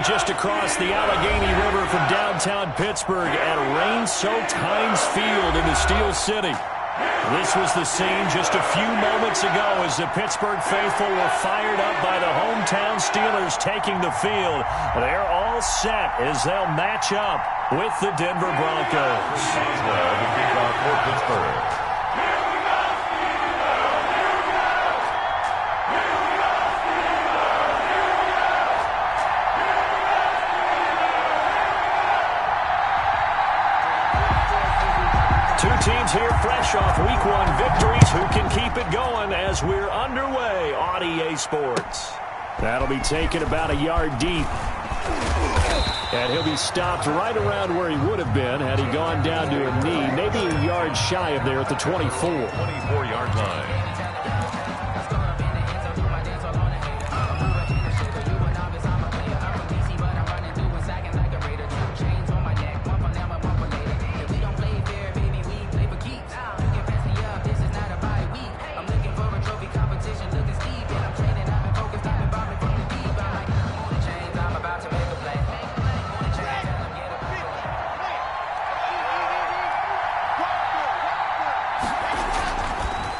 just across the Allegheny River from downtown Pittsburgh at rain-soaked Heinz Field in the Steel City. This was the scene just a few moments ago as the Pittsburgh faithful were fired up by the hometown Steelers taking the field. They're all set as they'll match up with the Denver Broncos. For Pittsburgh. Two teams here fresh off Week 1 victories. Who can keep it going as we're underway on EA Sports? That'll be taken about a yard deep. And he'll be stopped right around where he would have been had he gone down to a knee. Maybe a yard shy of there at the 24. 24-yard line.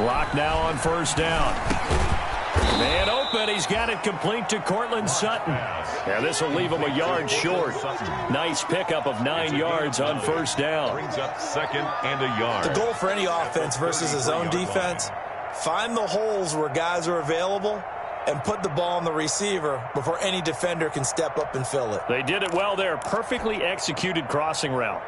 Lock now on first down. Man open. He's got it complete to Cortland Sutton. Yeah, this will leave him a yard short. Nice pickup of 9 yards on first down. Brings up second and a yard. The goal for any offense versus his own defense, find the holes where guys are available and put the ball on the receiver before any defender can step up and fill it. They did it well there. Perfectly executed crossing route.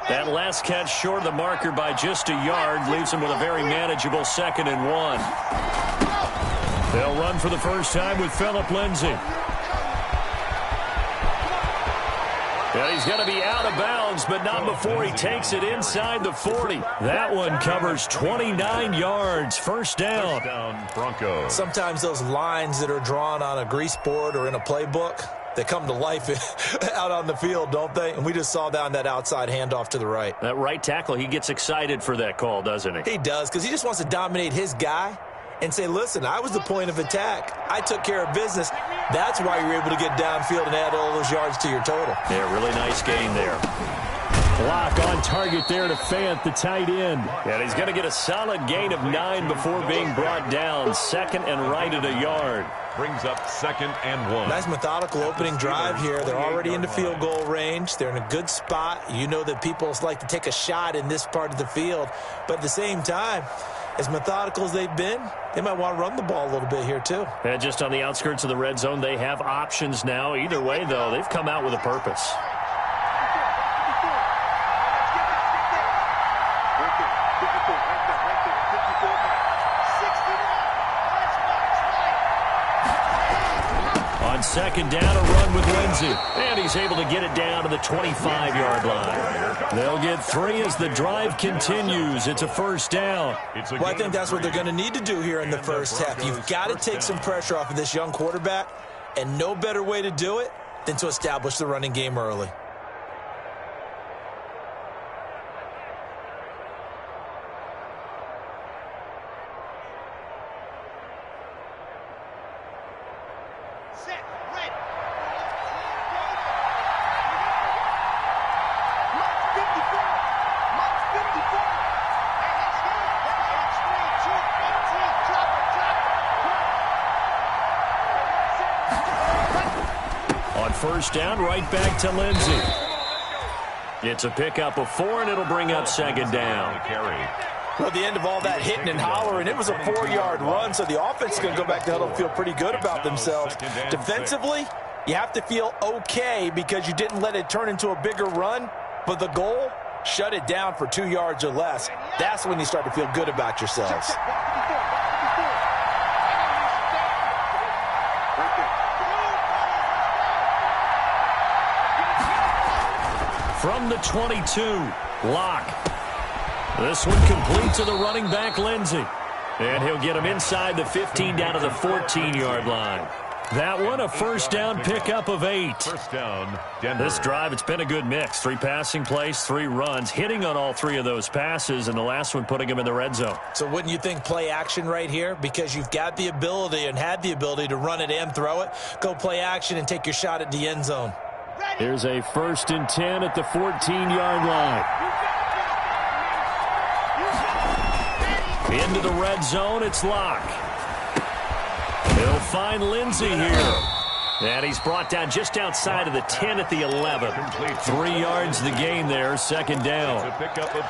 That last catch short of the marker by just a yard leaves him with a very manageable 2nd and 1. They'll run for the first time with Phillip Lindsay. And he's going to be out of bounds, but not before he takes it inside the 40. That one covers 29 yards. First down. Broncos. Sometimes those lines that are drawn on a grease board or in a playbook, they come to life out on the field, don't they? And we just saw down that outside handoff to the right. That right tackle, he gets excited for that call, doesn't he? He does, because he just wants to dominate his guy and say, listen, I was the point of attack. I took care of business. That's why you're able to get downfield and add all those yards to your total. Yeah, really nice gain there. Block on target there to Fant, the tight end. And he's going to get a solid gain of 9 before being brought down. 2nd and right at a yard. Brings up 2nd and 1. Nice methodical opening drive here. They're already into field goal range. They're in a good spot. You know that people like to take a shot in this part of the field. But at the same time, as methodical as they've been, they might want to run the ball a little bit here too. And just on the outskirts of the red zone, they have options now. Either way, though, they've come out with a purpose. On 2nd down, a run with Lindsay. And he's able to get it down to the 25-yard line. They'll get 3 as the drive continues. It's a first down. Well, I think that's what they're going to need to do here in the first half. You've got to take some pressure off of this young quarterback, and no better way to do it than to establish the running game early. First down, right back to Lindsay. It's a pickup of 4, and it'll bring up 2nd down. Well, at the end of all that hitting and hollering, it was a 4-yard run, so the offense is going to go back to huddle and feel pretty good about themselves. Defensively, you have to feel okay because you didn't let it turn into a bigger run, but the goal, shut it down for 2 yards or less. That's when you start to feel good about yourselves. From the 22, Locke. This one complete to the running back, Lindsey. And he'll get him inside the 15 down to the 14-yard line. That one, a first down pickup of 8. First down, Denver. This drive, it's been a good mix. 3 passing plays, 3 runs, hitting on all 3 of those passes, and the last one putting him in the red zone. So wouldn't you think play action right here? Because you've got the ability and had the ability to run it and throw it. Go play action and take your shot at the end zone. Here's a 1st and 10 at the 14-yard line. Into the red zone, it's Locke. He'll find Lindsey here. And he's brought down just outside of the 10 at the 11. 3 yards the gain there, 2nd down.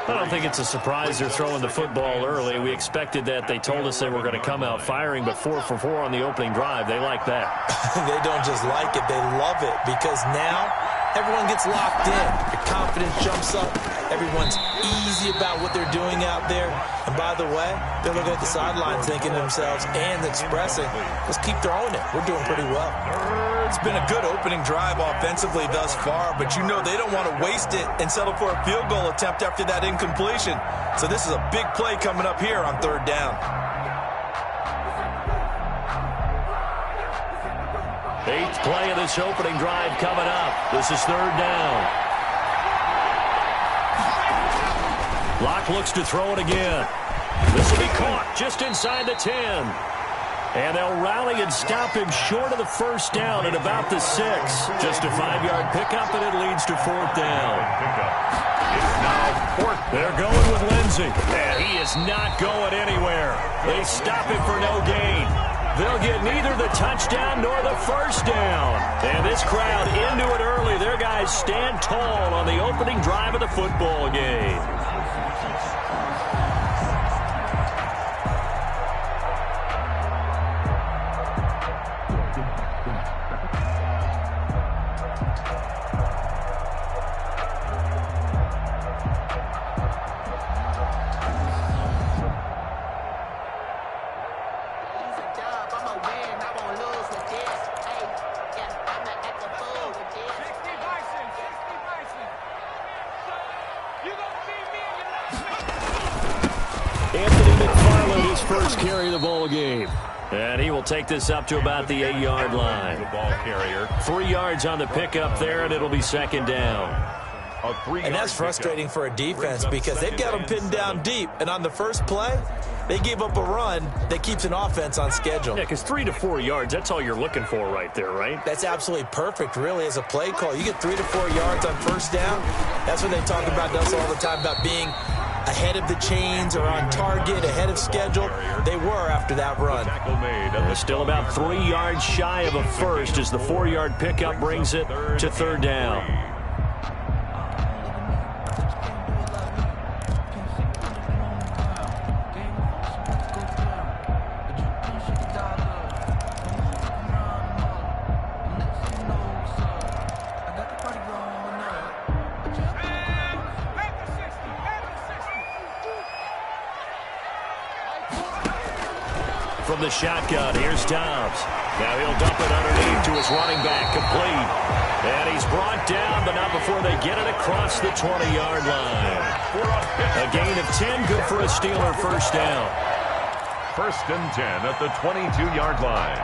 I don't think it's a surprise they're throwing the football early. We expected that. They told us they were going to come out firing, but 4 for 4 on the opening drive. They like that. They don't just like it, they love it, because now everyone gets locked in. Your confidence jumps up. Everyone's easy about what they're doing out there. And by the way, they're looking at the sidelines thinking to themselves and expressing, let's keep throwing it. We're doing pretty well. It's been a good opening drive offensively thus far, but you know they don't want to waste it and settle for a field goal attempt after that incompletion. So this is a big play coming up here on 3rd down. 8th play of this opening drive coming up. This is 3rd down. Locke looks to throw it again. This will be caught just inside the 10. And they'll rally and stop him short of the 1st down at about the 6. Just a 5-yard pickup, and it leads to 4th down. It's now 4th. They're going with Lindsey. And he is not going anywhere. They stop him for no gain. They'll get neither the touchdown nor the 1st down. And this crowd into it early. Their guys stand tall on the opening drive of the football game. First carry of the ball game. And he will take this up to about the 8-yard line. The ball carrier. 3 yards on the pickup there, and it'll be 2nd down. And that's frustrating for a defense because they've got them pinned down deep. And on the first play, they gave up a run that keeps an offense on schedule. Yeah, because 3 to 4 yards, that's all you're looking for right there, right? That's absolutely perfect, really, as a play call. You get 3 to 4 yards on 1st down. That's what they talk about us all the time, about being ahead of the chains or on target, ahead of schedule. They were after that run. They're still about 3 yards shy of a 1st as the 4-yard pickup brings it to 3rd down. From the shotgun, here's Dobbs. Now he'll dump it underneath to his running back, complete. And he's brought down, but not before they get it across the 20-yard line. A gain of 10, good for a Steeler 1st down. 1st and 10 at the 22-yard line.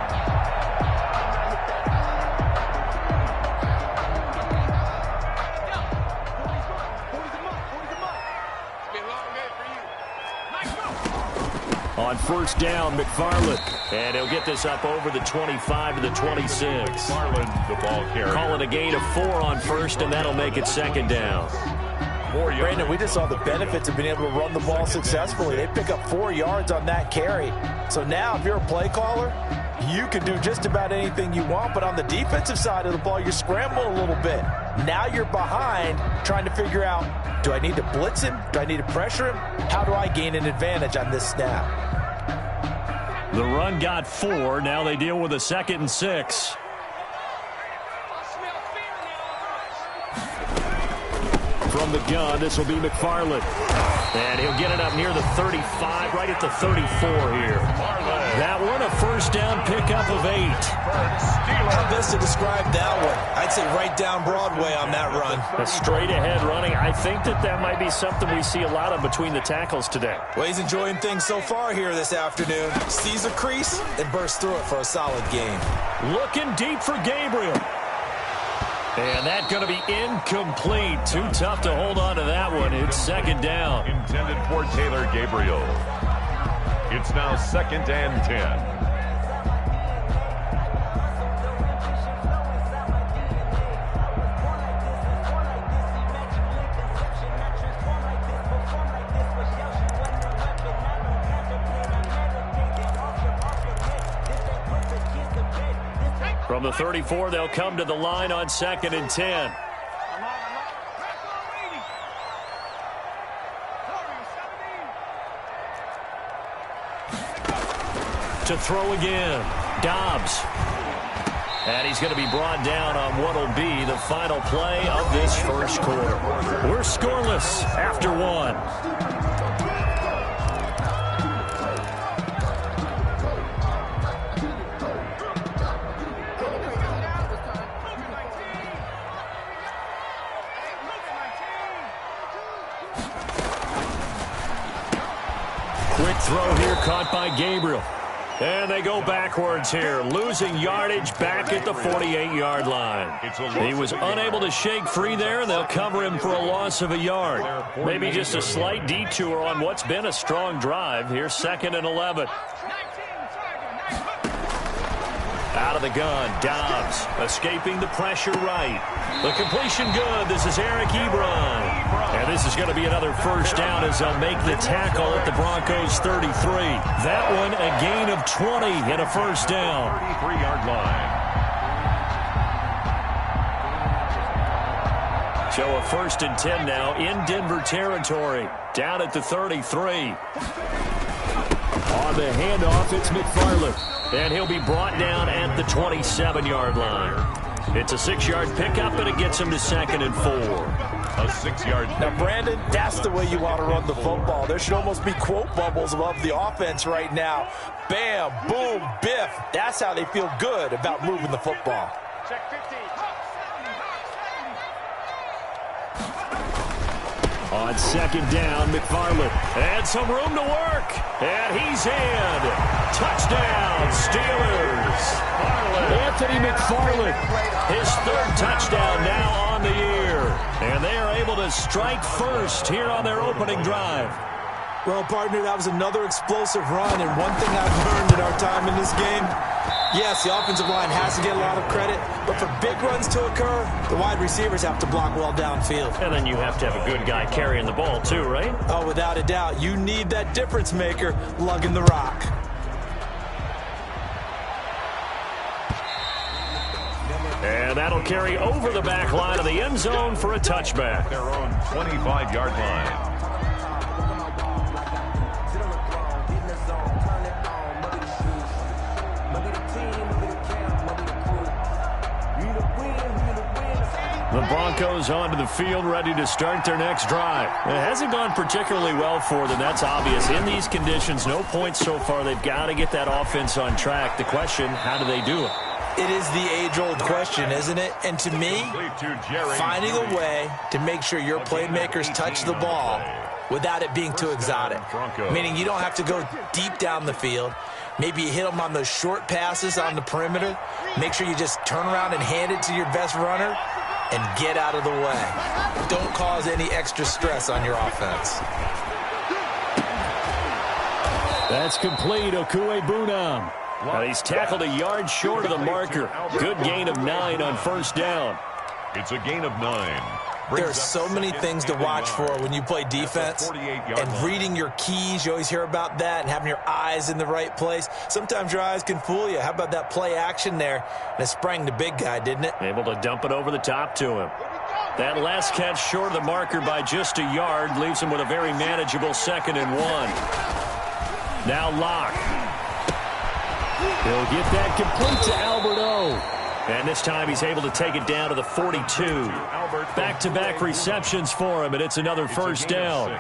On 1st down, McFarland. And he'll get this up over the 25 to the 26. McFarland, the ball carrier. Call it a gain of 4 on 1st, and that'll make it 2nd down. Brandon, we just saw the benefits of being able to run the ball successfully. They pick up 4 yards on that carry. So now if you're a play caller, you can do just about anything you want. But on the defensive side of the ball, you're scrambling a little bit. Now you're behind trying to figure out, do I need to blitz him? Do I need to pressure him? How do I gain an advantage on this snap? The run got 4. Now they deal with a 2nd and 6. From the gun, this will be McFarland. And he'll get it up near the 35, right at the 34 here. That one, a first down pickup of 8. How best to describe that one? I'd say right down Broadway on that run. A straight-ahead running. I think that might be something we see a lot of between the tackles today. Well, he's enjoying things so far here this afternoon. Sees a crease and bursts through it for a solid gain. Looking deep for Gabriel. And that's going to be incomplete. Too tough to hold on to that one. It's second down. Intended for Taylor Gabriel. It's now 2nd and 10. From the 34, they'll come to the line on 2nd and 10. To throw again, Dobbs. And he's going to be brought down on what will be the final play of this first quarter. We're scoreless after 1. Quick throw here caught by Gabriel. And they go backwards here, losing yardage back at the 48-yard line. He was unable to shake free there, and they'll cover him for a loss of a yard. Maybe just a slight detour on what's been a strong drive. Here's 2nd and 11. Out of the gun, Dobbs escaping the pressure right. The completion good. This is Eric Ebron. And this is going to be another first down as they'll make the tackle at the Broncos 33. That one a gain of 20 and a first down. 33-yard line. So a 1st and 10 now in Denver territory. Down at the 33. On the handoff, it's McFarland. And he'll be brought down at the 27-yard line. It's a 6-yard pickup, and it gets him to 2nd and 4. A 6-yard. Now, Brandon, that's the way you want to run the football. There should almost be quote bubbles above the offense right now. Bam, boom, biff. That's how they feel good about moving the football. Check 15. On 2nd down, McFarland. And some room to work. And he's in. Touchdown, Steelers. Anthony McFarland, his 3rd touchdown now on the year. And they are able to strike first here on their opening drive. Well, partner, that was another explosive run. And one thing I've learned in our time in this game, yes, the offensive line has to get a lot of credit, but for big runs to occur, the wide receivers have to block well downfield. And then you have to have a good guy carrying the ball too, right? Oh, without a doubt. You need that difference maker lugging the rock. And that'll carry over the back line of the end zone for a touchback. Their own 25-yard line. The Broncos onto the field, ready to start their next drive. It hasn't gone particularly well for them, that's obvious. In these conditions, no points so far. They've got to get that offense on track. The question, how do they do it? It is the age-old question, isn't it? And to me, finding a way to make sure your playmakers touch the ball without it being too exotic. Meaning you don't have to go deep down the field. Maybe you hit them on those short passes on the perimeter. Make sure you just turn around and hand it to your best runner and get out of the way. Don't cause any extra stress on your offense. That's complete. Boovenile. Now he's tackled a yard short of the marker. Good gain of 9 on first down. It's a gain of 9. There are so many things to watch for when you play defense, and reading your keys, you always hear about that, and having your eyes in the right place. Sometimes your eyes can fool you. How about that play action there? And it sprang the big guy, didn't it? Able to dump it over the top to him. That last catch short of the marker by just a yard leaves him with a very manageable 2nd and 1. Now Locke. He'll get that complete to Alberto. And this time he's able to take it down to the 42. Back-to-back receptions for him, and it's another first down.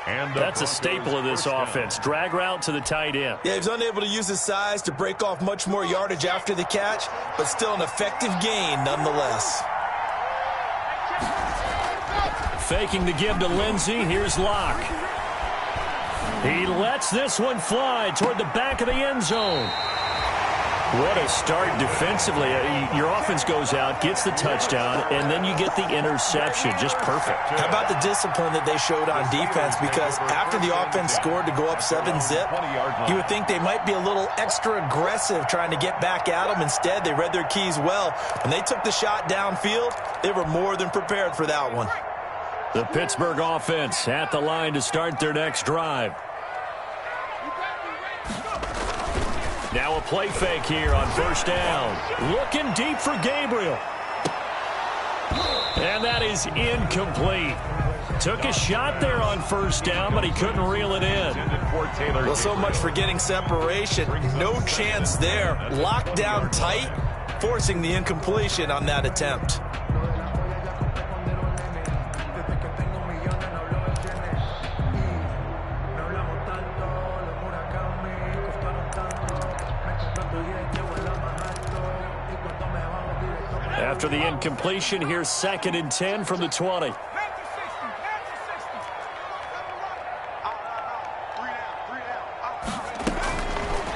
That's a staple of this offense. Drag route to the tight end. Yeah, he's unable to use his size to break off much more yardage after the catch, but still an effective gain nonetheless. Faking the give to Lindsey. Here's Locke. He lets this one fly toward the back of the end zone. What a start defensively. Your offense goes out, gets the touchdown, and then you get the interception. Just perfect. How about the discipline that they showed on defense? Because after the offense scored to go up 7-zip, you would think they might be a little extra aggressive trying to get back at them. Instead, they read their keys well. When they took the shot downfield, they were more than prepared for that one. The Pittsburgh offense at the line to start their next drive. Now a play fake here on first down. Looking deep for Gabriel. And that is incomplete. Took a shot there on first down, but he couldn't reel it in. Well, so much for getting separation. No chance there. Locked down tight, forcing the incompletion on that attempt. After the incompletion, here's 2nd and 10 from the 20.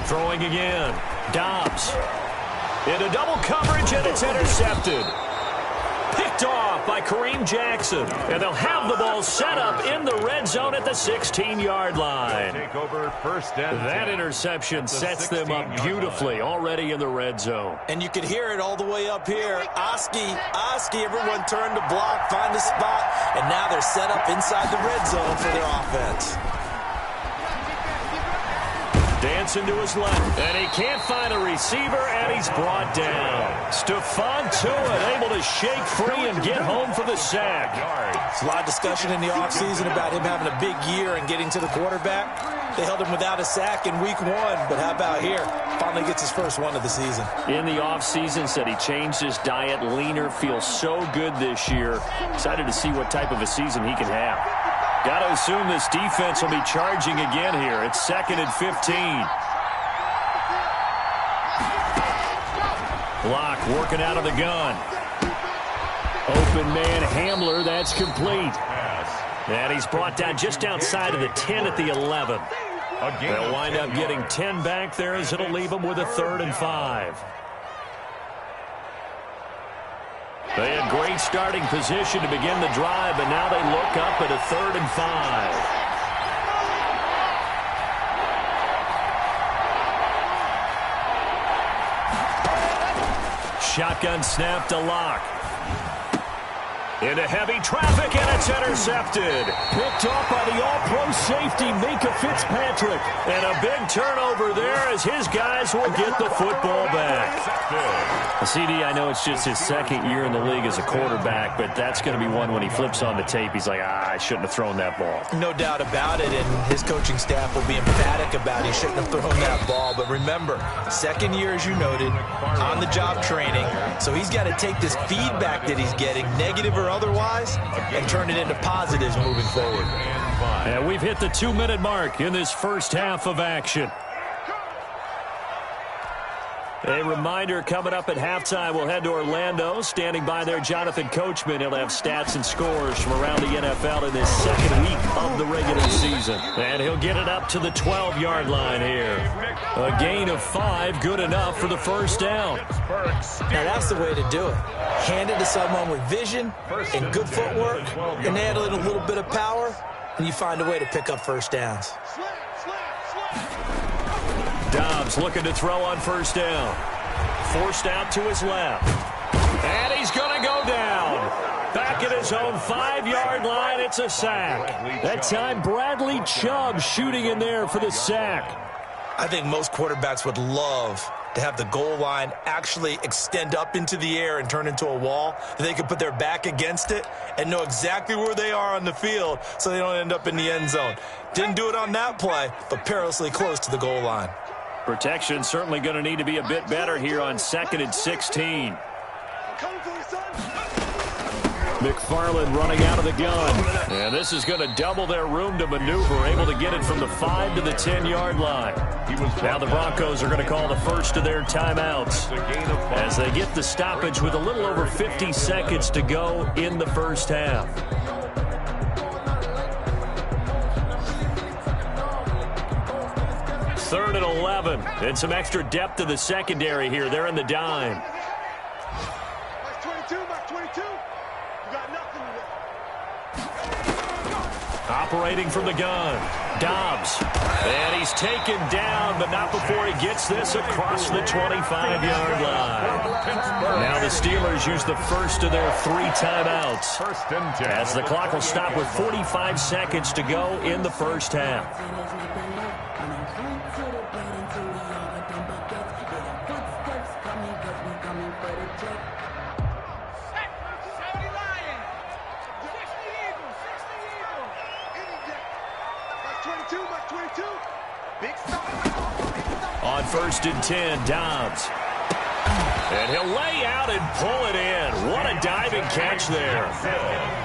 Throwing again. Dobbs. Into double coverage, and it's intercepted. Picked off by Kareem Jackson. And they'll have the ball set up in the red zone at the 16-yard line. That interception sets them up beautifully already in the red zone. And you could hear it all the way up here. Oski, everyone turned to block, find a spot, and now they're set up inside the red zone for their offense. Dancing to his left, and he can't find a receiver, and he's brought down. Stephon Tuitt able to shake free and get home for the sack. There's a lot of discussion in the offseason about him having a big year and getting to the quarterback. They held him without a sack in week 1, but how about here? Finally gets his first one of the season. In the offseason, said he changed his diet, leaner, feels so good this year. Excited to see what type of a season he can have. Got to assume this defense will be charging again here. It's 2nd and 15. Locke working out of the gun. Open man Hamler, that's complete. And he's brought down just outside of the 10 at the 11. They'll wind up getting 10 back there as it'll leave them with a 3rd and 5. They had great starting position to begin the drive, but now they look up at a 3rd and 5. Shotgun snap to Locke. Into heavy traffic, and it's intercepted. Picked off by the all-pro safety, Minka Fitzpatrick. And a big turnover there as his guys will get the football back. CD, I know it's just his 2nd year in the league as a quarterback, but that's going to be one when he flips on the tape. He's like, I shouldn't have thrown that ball. No doubt about it, and his coaching staff will be emphatic about he shouldn't have thrown that ball. But remember, 2nd year, as you noted, on-the-job training. So he's got to take this feedback that he's getting, negative or otherwise, and turn it into positives moving forward. And we've hit the 2-minute mark in this first half of action. A reminder, coming up at halftime, we'll head to Orlando. Standing by there, Jonathan Coachman. He'll have stats and scores from around the NFL in this 2nd week of the regular season. And he'll get it up to the 12-yard line here. A gain of 5, good enough for the first down. Now that's the way to do it. Hand it to someone with vision and good footwork, and add a little bit of power, and you find a way to pick up first downs. Dobbs looking to throw on first down. Forced out to his left. And he's going to go down. Back at his own 5-yard line, it's a sack. That time, Bradley Chubb shooting in there for the sack. I think most quarterbacks would love to have the goal line actually extend up into the air and turn into a wall. They could put their back against it and know exactly where they are on the field so they don't end up in the end zone. Didn't do it on that play, but perilously close to the goal line. Protection certainly going to need to be a bit better here on 2nd and 16. McFarland running out of the gun. And this is going to double their room to maneuver, able to get it from the 5 to the 10-yard line. Now the Broncos are going to call the first of their timeouts as they get the stoppage with a little over 50 seconds to go in the first half. Third and 11, and some extra depth to the secondary here. They're in the dime. Operating from the gun, Dobbs. And he's taken down, but not before he gets this across the 25-yard line. Now the Steelers use the first of their 3 timeouts, as the clock will stop with 45 seconds to go in the first half. On 1st and 10, Dobbs. And he'll lay out and pull it in. What a diving catch there.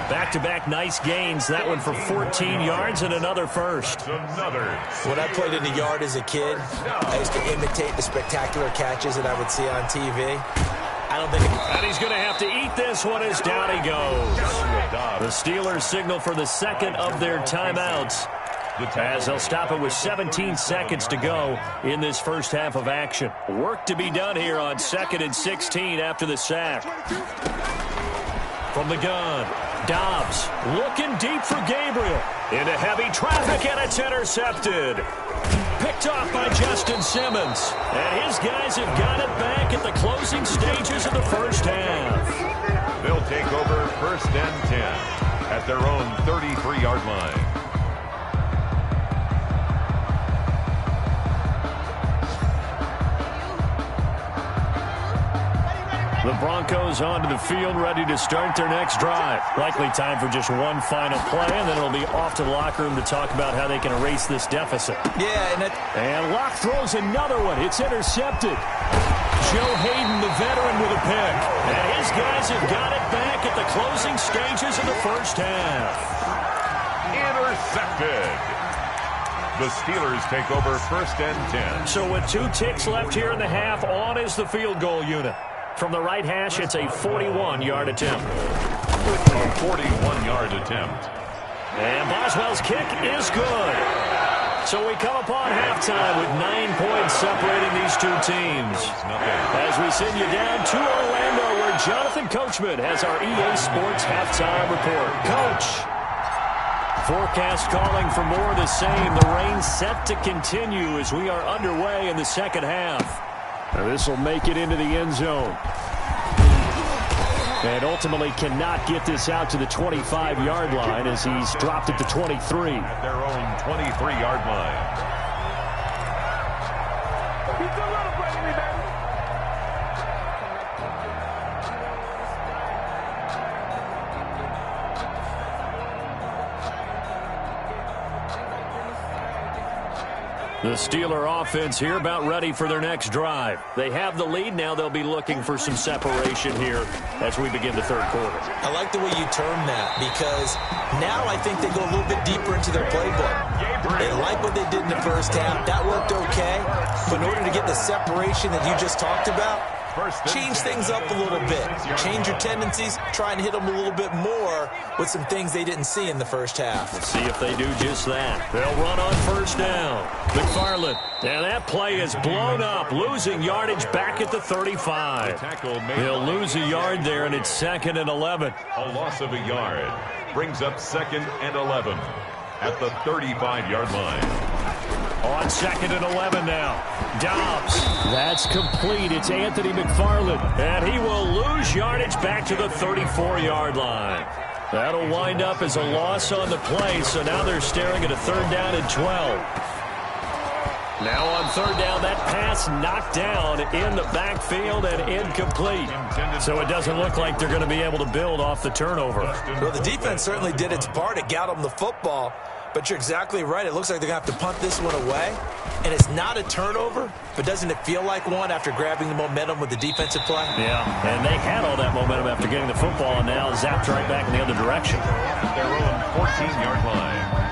Back-to-back nice gains. That one for 14 yards and another first. When I played in the yard as a kid, I used to imitate the spectacular catches that I would see on TV. I don't think and he's going to have to eat this one as down he goes. The Steelers signal for the second of their timeouts, as they'll stop it with 17 seconds to go in this first half of action. Work to be done here on 2nd and 16 after the sack. From the gun, Dobbs looking deep for Gabriel. Into heavy traffic, and it's intercepted. Picked off by Justin Simmons. And his guys have got it back at the closing stages of the first half. They'll take over 1st and 10 at their own 33-yard line. The Broncos onto the field, ready to start their next drive. Likely time for just one final play, and then it'll be off to the locker room to talk about how they can erase this deficit. Yeah, and Locke throws another one. It's intercepted. Joe Hayden, the veteran, with a pick. And his guys have got it back at the closing stages of the first half. Intercepted. The Steelers take over 1st and 10. So with 2 ticks left here in the half, on is the field goal unit. From the right hash, it's a 41-yard attempt. A 41-yard attempt. And Boswell's kick is good. So we come upon halftime with 9 points separating these 2 teams. As we send you down to Orlando, where Jonathan Coachman has our EA Sports halftime report. Coach. Forecast calling for more of the same. The rain set to continue as we are underway in the second half. Now this will make it into the end zone. And ultimately cannot get this out to the 25-yard line as he's dropped at the 23. At their own 23-yard line. The Steeler offense here about ready for their next drive. They have the lead. Now they'll be looking for some separation here as we begin the third quarter. I like the way you term that, because now I think they go a little bit deeper into their playbook. They like what they did in the first half. That worked okay. But in order to get the separation that you just talked about, change things up a little bit. Change your tendencies. Try and hit them a little bit more with some things they didn't see in the first half. Let's see if they do just that. They'll run on first down. McFarland. And that play is blown up. Losing yardage back at the 35. They'll lose a yard there, and it's 2nd and 11. A loss of a yard brings up 2nd and 11 at the 35-yard line. On 2nd and 11 now. Dobbs. That's complete. It's Anthony McFarland. And he will lose yardage back to the 34-yard line. That'll wind up as a loss on the play. So now they're staring at a 3rd down and 12. Now on 3rd down, that pass knocked down in the backfield and incomplete. So it doesn't look like they're going to be able to build off the turnover. Well, the defense certainly did its part. It got them the football. But you're exactly right. It looks like they're going to have to punt this one away. And it's not a turnover, but doesn't it feel like one after grabbing the momentum with the defensive play? Yeah, and they had all that momentum after getting the football, and now zapped right back in the other direction. Their own 14-yard line.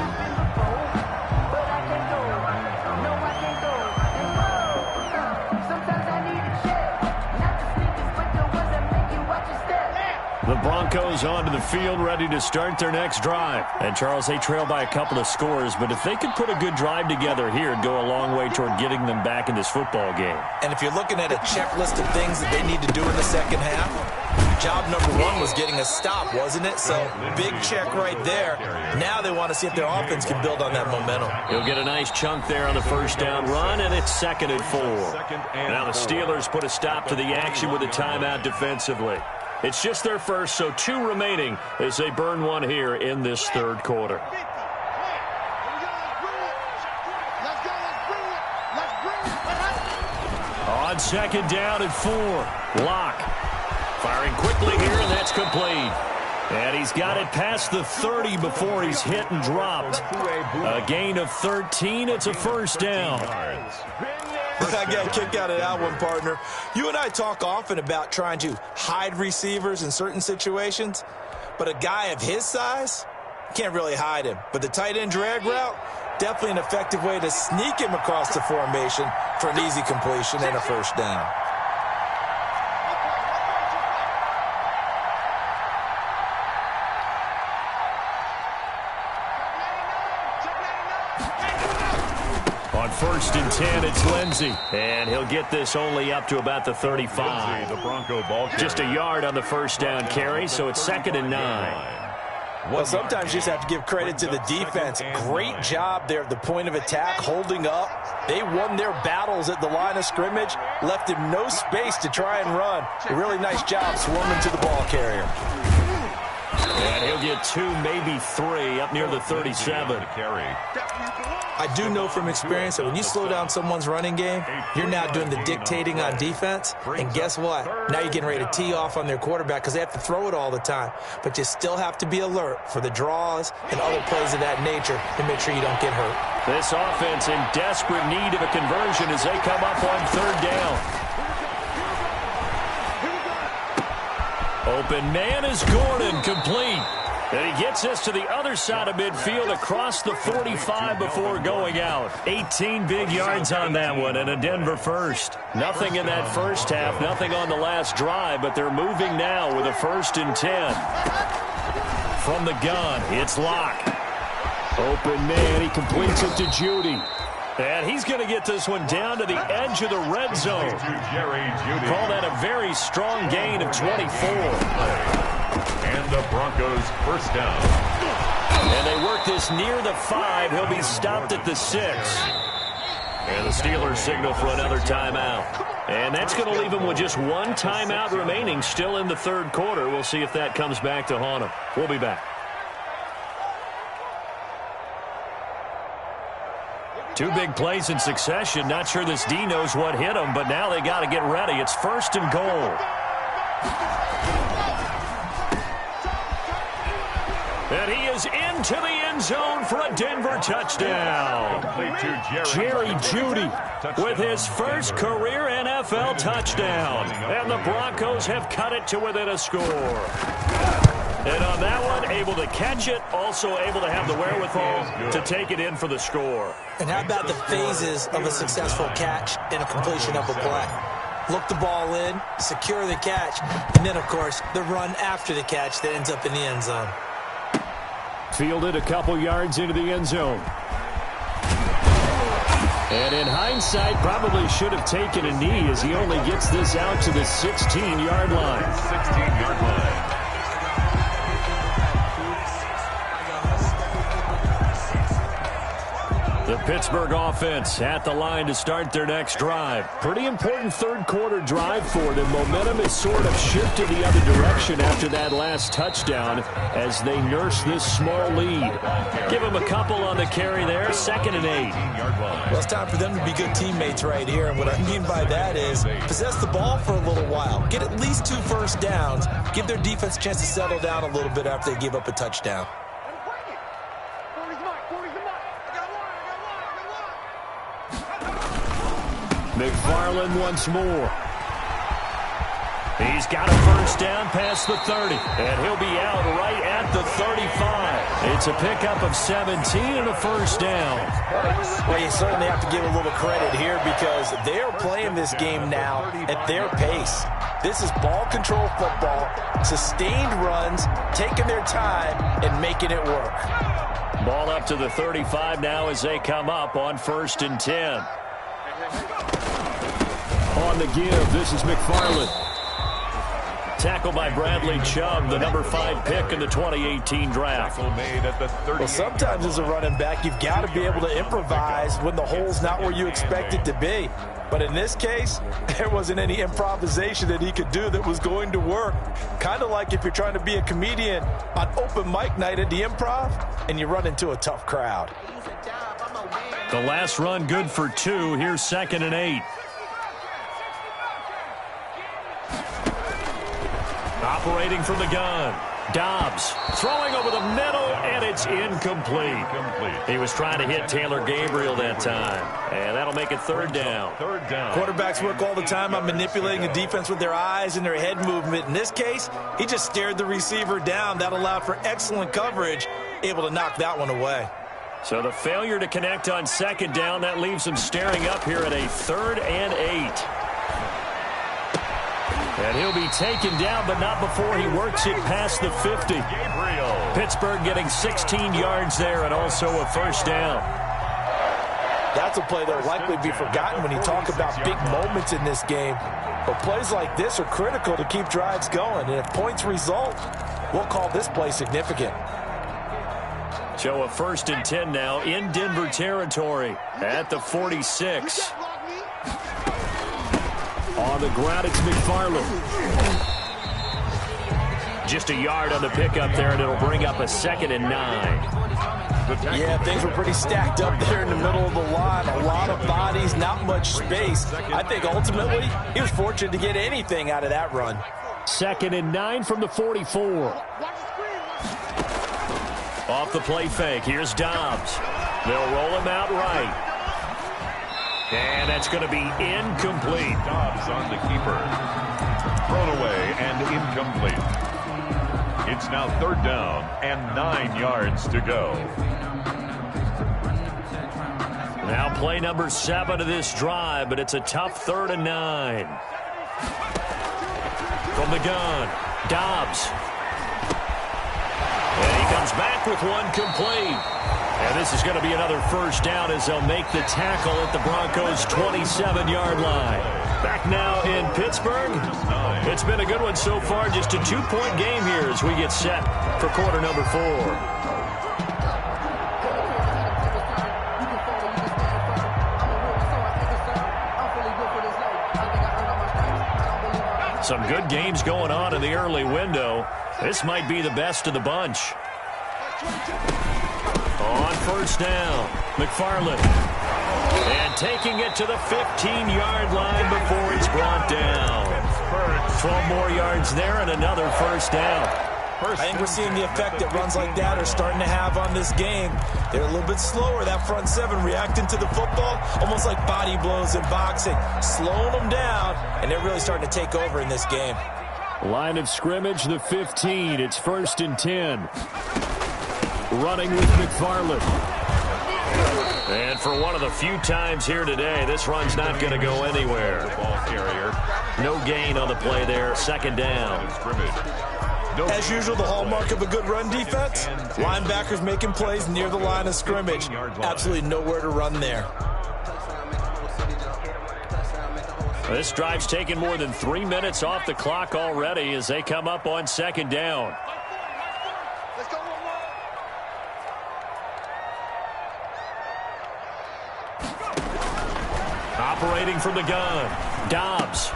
The Broncos onto the field, ready to start their next drive. And, Charles, they trail by a couple of scores, but if they could put a good drive together here, it'd go a long way toward getting them back in this football game. And if you're looking at a checklist of things that they need to do in the second half, job number one was getting a stop, wasn't it? So, big check right there. Now they want to see if their offense can build on that momentum. He'll get a nice chunk there on the first down run, and it's 2nd and 4. Now the Steelers put a stop to the action with a timeout defensively. It's just their first, so 2 remaining as they burn one here in this third quarter. On 2nd down and 4, Locke firing quickly here, and that's complete. And he's got it past the 30 before he's hit and dropped. A gain of 13. It's a first down. I got a kick out of that one, partner. You and I talk often about trying to hide receivers in certain situations, but a guy of his size can't really hide him. But the tight end drag route, definitely an effective way to sneak him across the formation for an easy completion and a first down. On 1st and 10, it's Lindsey. And he'll get this only up to about the 35. The Bronco ball carrier. Just a yard on the first down carry, so it's 2nd and 9. Well, sometimes you just have to give credit to the defense. Great job there at the point of attack, holding up. They won their battles at the line of scrimmage, left him no space to try and run. A really nice job swarming to the ball carrier. And he'll get 2, maybe 3, up near the 37. I do know from experience that when you slow down someone's running game, you're now doing the dictating on defense. And guess what? Now you're getting ready to tee off on their quarterback because they have to throw it all the time. But you still have to be alert for the draws and other plays of that nature to make sure you don't get hurt. This offense in desperate need of a conversion as they come up on 3rd down. Open man is Gordon, complete. And he gets this to the other side of midfield across the 45 before going out. 18 big yards on that one and a Denver first. Nothing in that first half, nothing on the last drive, but they're moving now with a 1st and 10. From the gun, it's Locke. Open man, he completes it to Judy. And he's going to get this one down to the edge of the red zone. Call that a very strong gain of 24. And the Broncos first down. And they work this near the 5. He'll be stopped at the 6. And the Steelers signal for another timeout. And that's going to leave them with just 1 timeout remaining still in the third quarter. We'll see if that comes back to haunt them. We'll be back. 2 big plays in succession. Not sure this D knows what hit him, but now they got to get ready. It's 1st and goal. And he is into the end zone for a Denver touchdown. Jerry Jeudy with his first career NFL touchdown. And the Broncos have cut it to within a score. And on that one, able to catch it, also able to have the wherewithal to take it in for the score. And how about the phases of a successful catch and a completion of a play? Look the ball in, secure the catch, and then, of course, the run after the catch that ends up in the end zone. Fielded a couple yards into the end zone. And in hindsight, probably should have taken a knee as he only gets this out to the 16-yard line. 16-yard line. The Pittsburgh offense at the line to start their next drive. Pretty important third quarter drive for them. Momentum is sort of shifted the other direction after that last touchdown as they nurse this small lead. Give them a couple on the carry there. 2nd and 8. Well, it's time for them to be good teammates right here. And what I mean by that is possess the ball for a little while. Get at least 2 first downs. Give their defense a chance to settle down a little bit after they give up a touchdown. McFarland once more. He's got a first down past the 30, and he'll be out right at the 35. It's a pickup of 17 and a first down. Well, you certainly have to give a little credit here because they're playing this game now at their pace. This is ball control football, sustained runs, taking their time, and making it work. Ball up to the 35 now as they come up on 1st and 10. On the give, this is McFarland. Tackled by Bradley Chubb, the number 5 pick in the 2018 draft. Well, sometimes as a running back, you've got to be able to improvise when the hole's not where you expect it to be. But in this case, there wasn't any improvisation that he could do that was going to work. Kind of like if you're trying to be a comedian on open mic night at the Improv and you run into a tough crowd. The last run good for 2. Here's 2nd and 8. Operating from the gun. Dobbs throwing over the middle, and it's incomplete. He was trying to hit Taylor Gabriel that time, and that'll make it 3rd down. Quarterbacks work all the time on manipulating the defense with their eyes and their head movement. In this case, he just stared the receiver down. That allowed for excellent coverage, able to knock that one away. So the failure to connect on 2nd down, that leaves him staring up here at a 3rd and 8. And he'll be taken down, but not before he works it past the 50. Pittsburgh getting 16 yards there and also a first down. That's a play that will likely be forgotten when you talk about big moments in this game. But plays like this are critical to keep drives going. And if points result, we'll call this play significant. So a 1st and 10 now in Denver territory at the 46. On the ground, it's McFarland. Just a yard on the pickup there, and it'll bring up a 2nd and 9. Yeah, things were pretty stacked up there in the middle of the line. A lot of bodies, not much space. I think ultimately he was fortunate to get anything out of that run. 2nd and 9 from the 44. Off the play fake, here's Dobbs. They'll roll him out right. And that's going to be incomplete. Dobbs on the keeper. Thrown away and incomplete. It's now 3rd down and 9 yards to go. Now play number 7 of this drive, but it's a tough 3rd and 9. From the gun, Dobbs. And he comes back with one complete. And this is going to be another first down as they'll make the tackle at the Broncos' 27-yard line. Back now in Pittsburgh. It's been a good one so far. Just a 2-point game here as we get set for quarter number 4. Some good games going on in the early window. This might be the best of the bunch. On first down, McFarland. And taking it to the 15-yard line before he's brought down. 12 more yards there and another first down. I think we're seeing the effect that runs like that are starting to have on this game. They're a little bit slower, that front 7, reacting to the football, almost like body blows in boxing, slowing them down, and they're really starting to take over in this game. Line of scrimmage, the 15. It's 1st and 10. Running with McFarland. And for one of the few times here today, this run's not going to go anywhere. Ball carrier. No gain on the play there. 2nd down. As usual, the hallmark of a good run defense, linebackers making plays near the line of scrimmage. Absolutely nowhere to run there. This drive's taken more than 3 minutes off the clock already as they come up on 2nd down. Operating from the gun, Dobbs.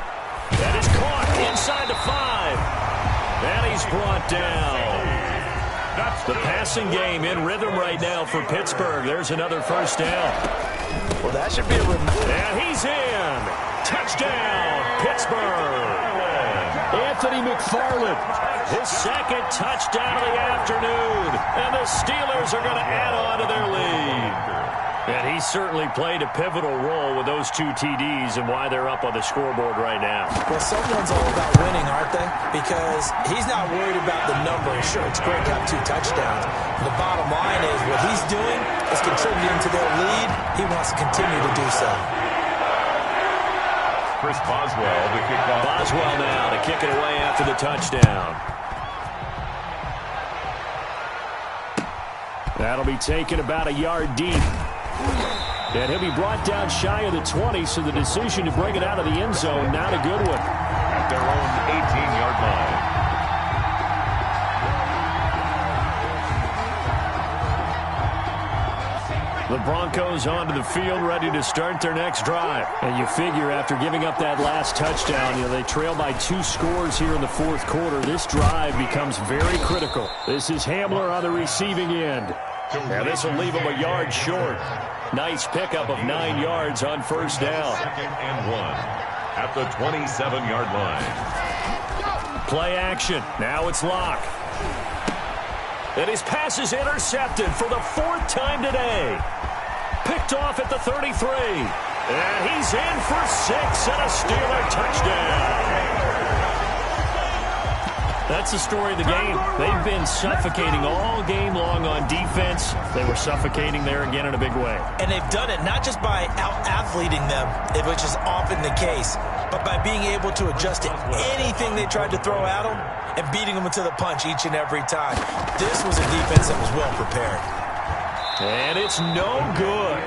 That is caught inside the 5. And he's brought down. The passing game in rhythm right now for Pittsburgh. There's another first down. Well, that should be a rhythm. And he's in. Touchdown, Pittsburgh. Anthony McFarland, his 2nd touchdown of the afternoon. And the Steelers are going to add on to their lead. And he certainly played a pivotal role with those 2 TDs and why they're up on the scoreboard right now. Well, someone's all about winning, aren't they? Because he's not worried about the number. Sure, it's great to have 2 touchdowns. The bottom line is what he's doing is contributing to their lead. He wants to continue to do so. Chris Boswell to kick off. Boswell now to kick it away after the touchdown. That'll be taken about a yard deep. And he'll be brought down shy of the 20, so the decision to bring it out of the end zone, not a good one. At their own 18-yard line. The Broncos onto the field, ready to start their next drive. And you figure after giving up that last touchdown, they trail by 2 scores here in the 4th quarter. This drive becomes very critical. This is Hamler on the receiving end. Now this will leave him a yard short. Nice pickup of 9 yards on first down. 2nd and 1 at the 27-yard line. Play action. Now it's Locke. And his pass is intercepted for the 4th time today. Picked off at the 33. And he's in for 6 and a Steeler touchdown. That's the story of the game. They've been suffocating all game long on defense. They were suffocating there again in a big way. And they've done it not just by out-athleting them, which is often the case, but by being able to adjust to anything they tried to throw at them and beating them to the punch each and every time. This was a defense that was well prepared. And it's no good.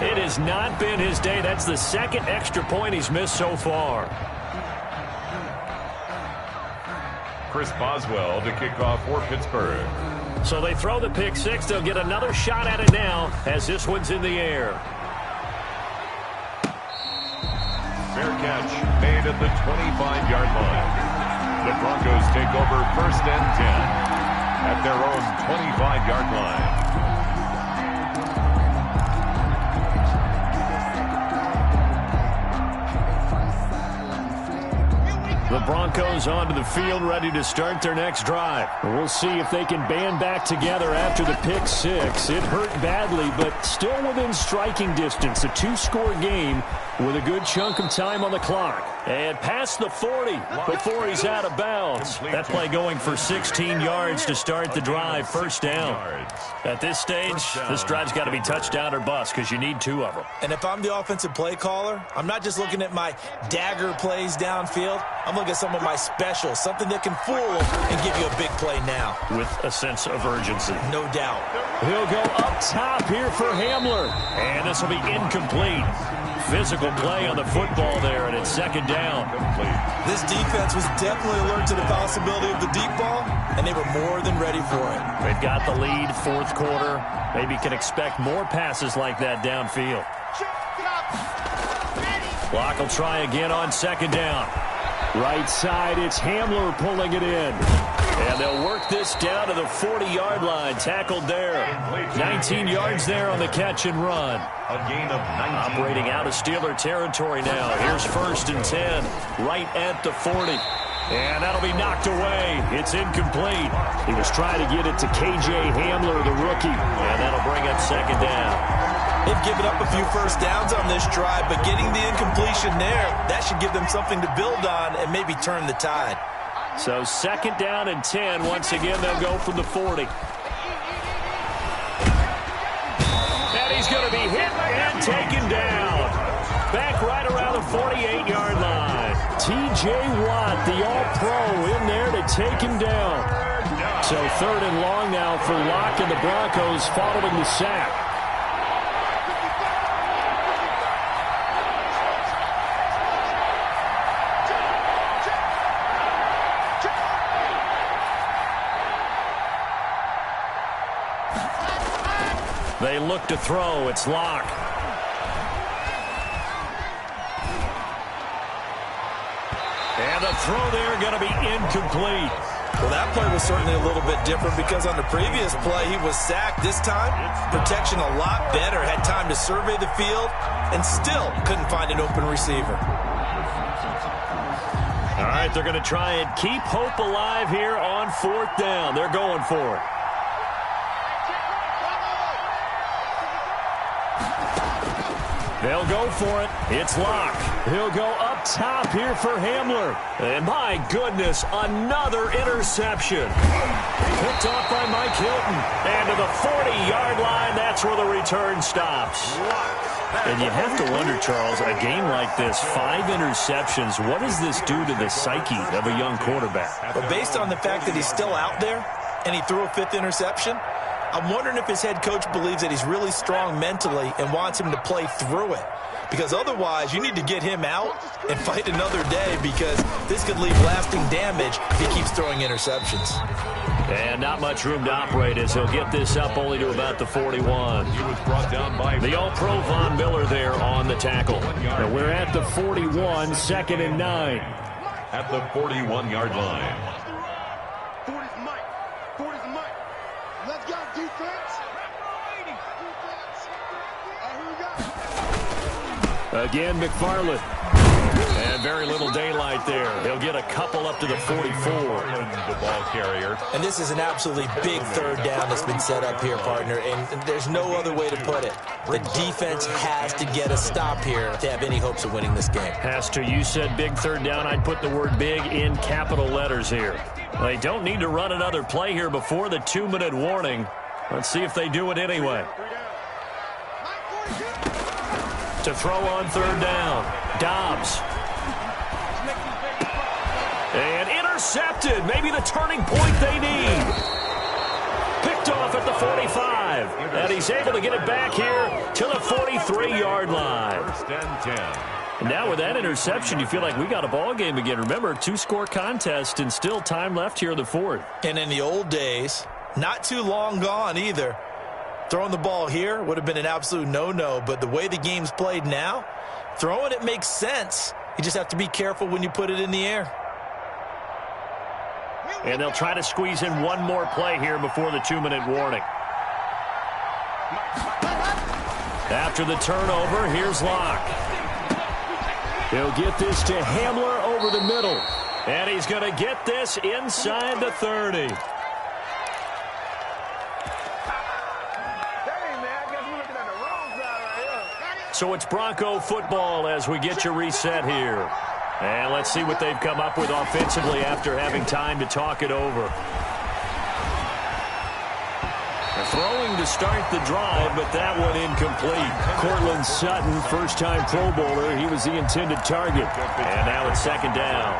It has not been his day. That's the 2nd extra point he's missed so far. Chris Boswell to kick off for Pittsburgh. So they throw the pick 6. They'll get another shot at it now as this one's in the air. Fair catch made at the 25-yard line. The Broncos take over 1st and 10 at their own 25-yard line. The Broncos onto the field, ready to start their next drive. We'll see if they can band back together after the pick 6. It hurt badly, but still within striking distance. A 2-score game with a good chunk of time on the clock. And past the 40 before he's out of bounds. That play going for 16 yards to start the drive. First down. At this stage, this drive's got to be touchdown or bust because you need 2 of them. And if I'm the offensive play caller, I'm not just looking at my dagger plays downfield. I'm looking at some of my specials, something that can fool them and give you a big play now. With a sense of urgency. No doubt. He'll go up top here for Hamler. And this will be incomplete. Physical play on the football there, and it's 2nd down. This defense was definitely alert to the possibility of the deep ball, and they were more than ready for it. They've got the lead, 4th quarter. Maybe can expect more passes like that downfield. Clock will try again on 2nd down. Right side, it's Hamler pulling it in. And they'll work this down to the 40-yard line. Tackled there. 19 yards there on the catch and run. A gain of 19. Operating out of Steeler territory now. Here's 1st and 10, right at the 40. And that'll be knocked away. It's incomplete. He was trying to get it to K.J. Hamler, the rookie. And that'll bring up 2nd down. They've given up a few first downs on this drive, but getting the incompletion there, that should give them something to build on and maybe turn the tide. So 2nd down and 10. Once again, they'll go from the 40. And he's going to be hit and taken down. Back right around the 48-yard line. T.J. Watt, the All-Pro, in there to take him down. So 3rd and long now for Locke and the Broncos following the sack. They look to throw. It's Locke. And the throw there going to be incomplete. Well, that play was certainly a little bit different because on the previous play, he was sacked. This time, protection a lot better. Had time to survey the field and still couldn't find an open receiver. All right, they're going to try and keep hope alive here on 4th down. They're going for it. They'll go for it. It's Locke. He'll go up top here for Hamler. And my goodness, another interception. Picked off by Mike Hilton. And to the 40-yard line, that's where the return stops. And you have to wonder, Charles, a game like this, 5 interceptions, what does this do to the psyche of a young quarterback? But based on the fact that he's still out there and he threw a 5th interception, I'm wondering if his head coach believes that he's really strong mentally and wants him to play through it. Because otherwise, you need to get him out and fight another day, because this could leave lasting damage if he keeps throwing interceptions. And not much room to operate as he'll get this up only to about the 41. He was brought down by the All-Pro Von Miller there on the tackle. And we're at the 41, 2nd and 9. At the 41-yard line. 40's Mike. 40's Mike. Let's go, defense. Who we got? Again, McFarland. And very little daylight there. He'll get a couple up to the 44. The ball carrier. And this is an absolutely big 3rd down that's been set up here, partner. And there's no other way to put it. The defense has to get a stop here to have any hopes of winning this game. Has to. You said big 3rd down. I'd put the word big in capital letters here. They don't need to run another play here before the 2-minute warning. Let's see if they do it anyway. To throw on 3rd down. Dobbs. And intercepted. Maybe the turning point they need. Picked off at the 45. And he's able to get it back here to the 43-yard line. 1st and 10. And now with that interception, you feel like we got a ball game again. Remember, 2-score contest and still time left here in the 4th. And in the old days, not too long gone either, throwing the ball here would have been an absolute no-no. But the way the game's played now, throwing it makes sense. You just have to be careful when you put it in the air. And they'll try to squeeze in one more play here before the 2-minute warning. After the turnover, here's Locke. He'll get this to Hamler over the middle. And he's going to get this inside the 30. So it's Bronco football as we get you reset here. And let's see what they've come up with offensively after having time to talk it over. They're throwing to start the drive, but that one incomplete. Cortland Sutton, first-time Pro Bowler. He was the intended target. And now it's 2nd down.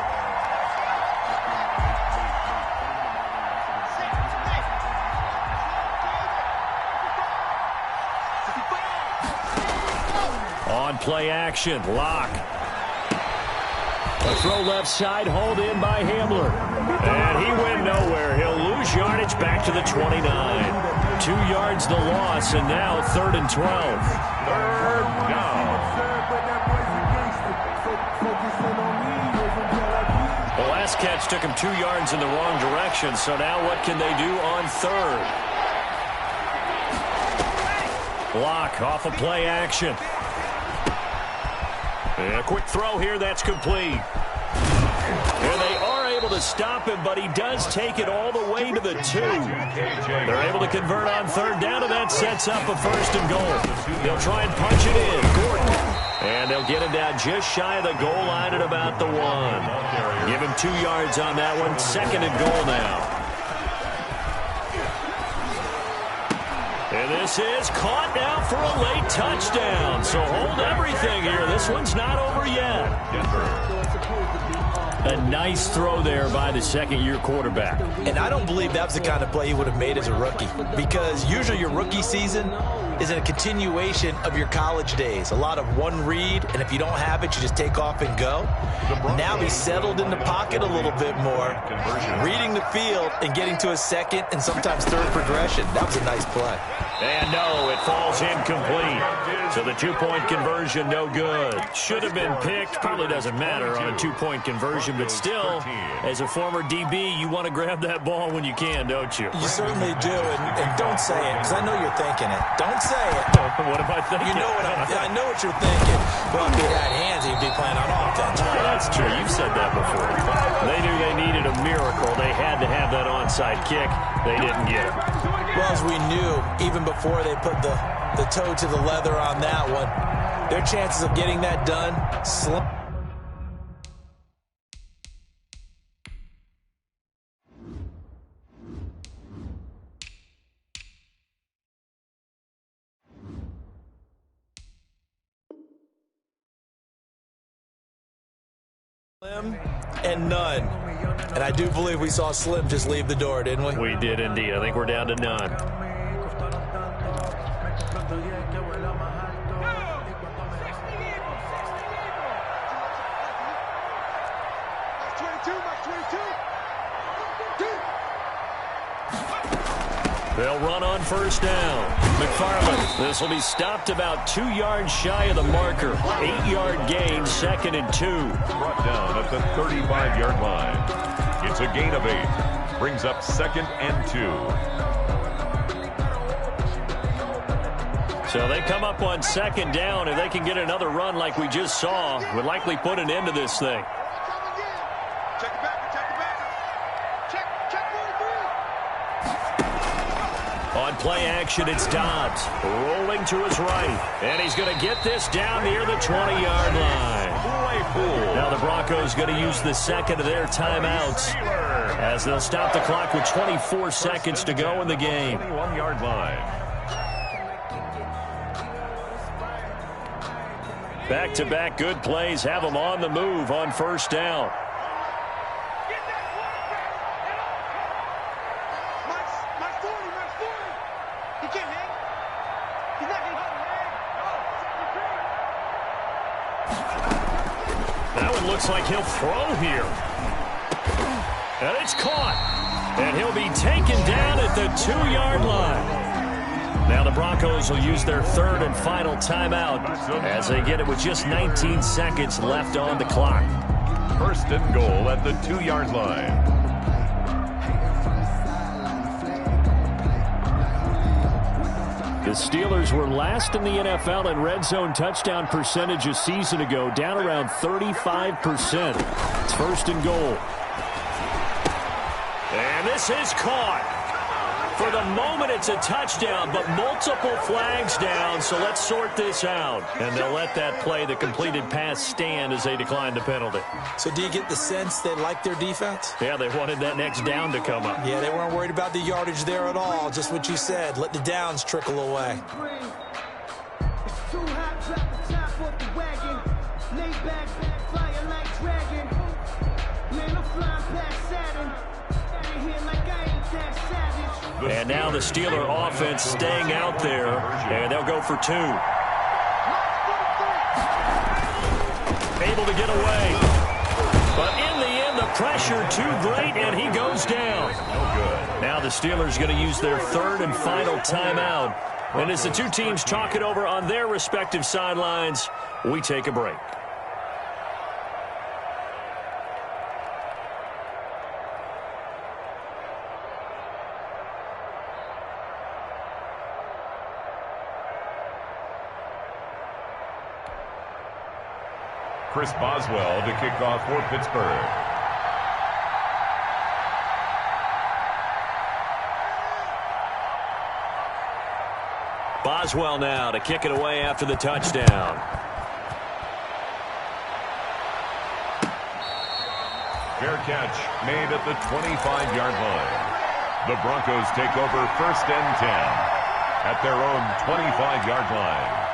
On play action, Locke. A throw left side, hauled in by Hamler. And he went nowhere. He'll lose yardage back to the 29. 2 yards the loss, and now 3rd and 12. 3rd down. The last catch took him 2 yards in the wrong direction, so now what can they do on 3rd? Locke off of play action. And a quick throw here, that's complete. And they are able to stop him, but he does take it all the way to the 2. They're able to convert on 3rd down, and that sets up a 1st and goal. They'll try and punch it in. Gordon. And they'll get him down just shy of the goal line at about the 1. Give him 2 yards on that one. 2nd and goal now. And this is caught now for a late touchdown. So hold everything here. This one's not over yet. A nice throw there by the 2nd-year quarterback. And I don't believe that's the kind of play he would have made as a rookie, because usually your rookie season is a continuation of your college days. A lot of one read, and if you don't have it, you just take off and go. Now he's settled in the pocket a little bit more, reading the field and getting to a 2nd and sometimes 3rd progression. That was a nice play. And no, it falls incomplete. So the 2-point conversion, no good. Should have been picked. Probably doesn't matter on a 2-point conversion, but still, as a former DB, you want to grab that ball when you can, don't you? You certainly do, and don't say it, because I know you're thinking it. Don't say it. What am I thinking? You know I know what you're thinking. Well, if he had hands, he'd be playing on offense. Well, that's true. You've said that before. They knew they needed a miracle. They had to have that onside kick. They didn't get it. Well, as we knew, even before they put the toe to the leather on that one, Their chances of getting that done slim. And none. And I do believe we saw Slim just leave the door, didn't we? We did indeed. I think we're down to none. They'll run on first down. McFarland. This will be stopped about 2 yards shy of the marker. 8-yard gain, 2nd and 2. Brought down at the 35-yard line. It's a gain of 8. Brings up 2nd and 2. So they come up on 2nd down. If they can get another run like we just saw, would likely put an end to this thing. On play action, it's Dobbs rolling to his right. And he's going to get this down near the 20-yard line. Now the Broncos going to use the second of their timeouts as they'll stop the clock with 24 seconds to go in the game. 21-yard line. Back-to-back good plays have them on the move on first down. Looks like he'll throw here. And it's caught. And he'll be taken down at the 2-yard line. Now the Broncos will use their 3rd and final timeout as they get it with just 19 seconds left on the clock. 1st and goal at the 2-yard line. The Steelers were last in the NFL in red zone touchdown percentage a season ago, down around 35%. It's 1st and goal. And this is caught. For the moment, it's a touchdown, but multiple flags down, so let's sort this out. And they'll let that play, the completed pass, stand as they decline the penalty. So do you get the sense they like their defense? Yeah, they wanted that next down to come up. Yeah, they weren't worried about the yardage there at all. Just what you said. Let the downs trickle away. And now the Steeler offense staying out there, and they'll go for 2. Able to get away. But in the end, the pressure too great, and he goes down. No good. Now the Steelers going to use their 3rd and final timeout. And as the two teams talk it over on their respective sidelines, we take a break. Chris Boswell to kick off for Pittsburgh. Boswell now to kick it away after the touchdown. Fair catch made at the 25-yard line. The Broncos take over 1st and 10 at their own 25-yard line.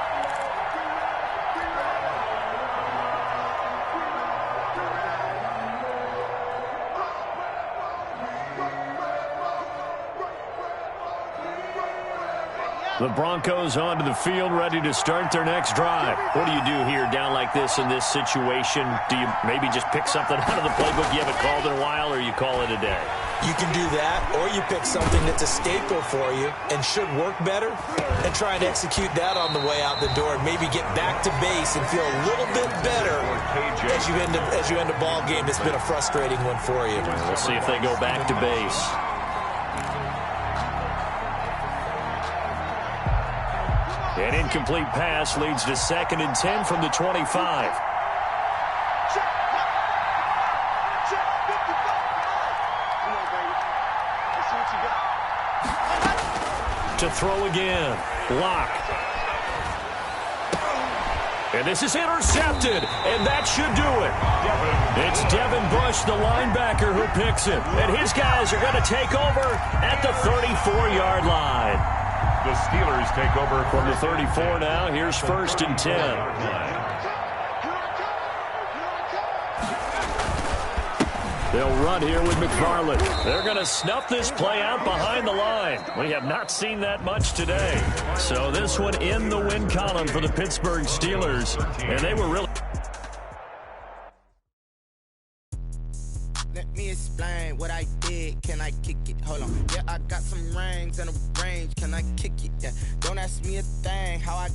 The Broncos onto the field, ready to start their next drive. What do you do here down like this in this situation? Do you maybe just pick something out of the playbook you haven't called in a while, or you call it a day? You can do that, or you pick something that's a staple for you and should work better and try and execute that on the way out the door and maybe get back to base and feel a little bit better as you end a ball game that's been a frustrating one for you. We'll see if they go back to base. An incomplete pass leads to 2nd and 10 from the 25. To throw again. Lock. And this is intercepted, and that should do it. It's Devin Bush, the linebacker, who picks it. And his guys are going to take over at the 34-yard line. The Steelers take over From the 34 now, here's 1st and 10. They'll run here with McFarland. They're going to snuff this play out behind the line. We have not seen that much today. So this one in the win column for the Pittsburgh Steelers. And they were really... Let me explain what I did. Can I kick it? Hold on. Yeah, I got some rings and a range. Can I kick it? Yeah. Don't ask me a thing. How I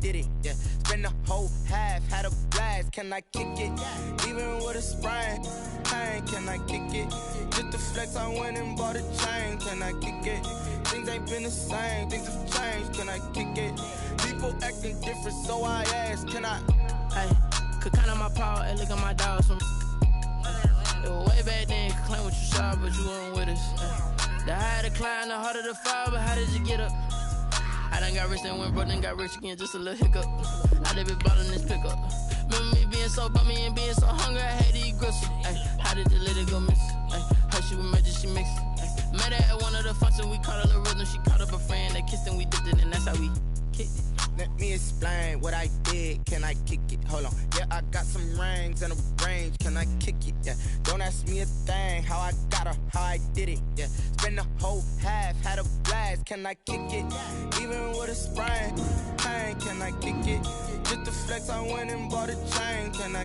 did it, yeah. Spend the whole half, had a blast. Can I kick it? Even with a sprain, pain, can I kick it? Just to flex, I went and bought a chain. Can I kick it? Things ain't been the same, things have changed. Can I kick it? People acting different, so I ask, can I? Hey, could count on my power and look at my dogs from. It was way back then, could claim what you saw, but you weren't with us. The higher the climb, the harder the fall, but how did you get up? I done got rich and went broke, then got rich again, just a little hiccup. I done been bought in this pickup. Remember me being so bummy and being so hungry, I had to eat gristle. Ay, how did the lady go miss? Ay, her she was magic, she mixed. Ay, met her at one of the functions, we caught a little rhythm. She caught up a friend, they kissed and we dipped it, and that's how we kicked it. Let me explain what I did. Can I kick it? Hold on. Yeah, I got some rings and a range. Can I kick it? Yeah. Don't ask me a thing. How I got her, how I did it. Yeah. Spend the whole half, had a blast. Can I kick it? Even with a sprain, pain. Can I kick it? Just to flex, I went and bought a chain. Can I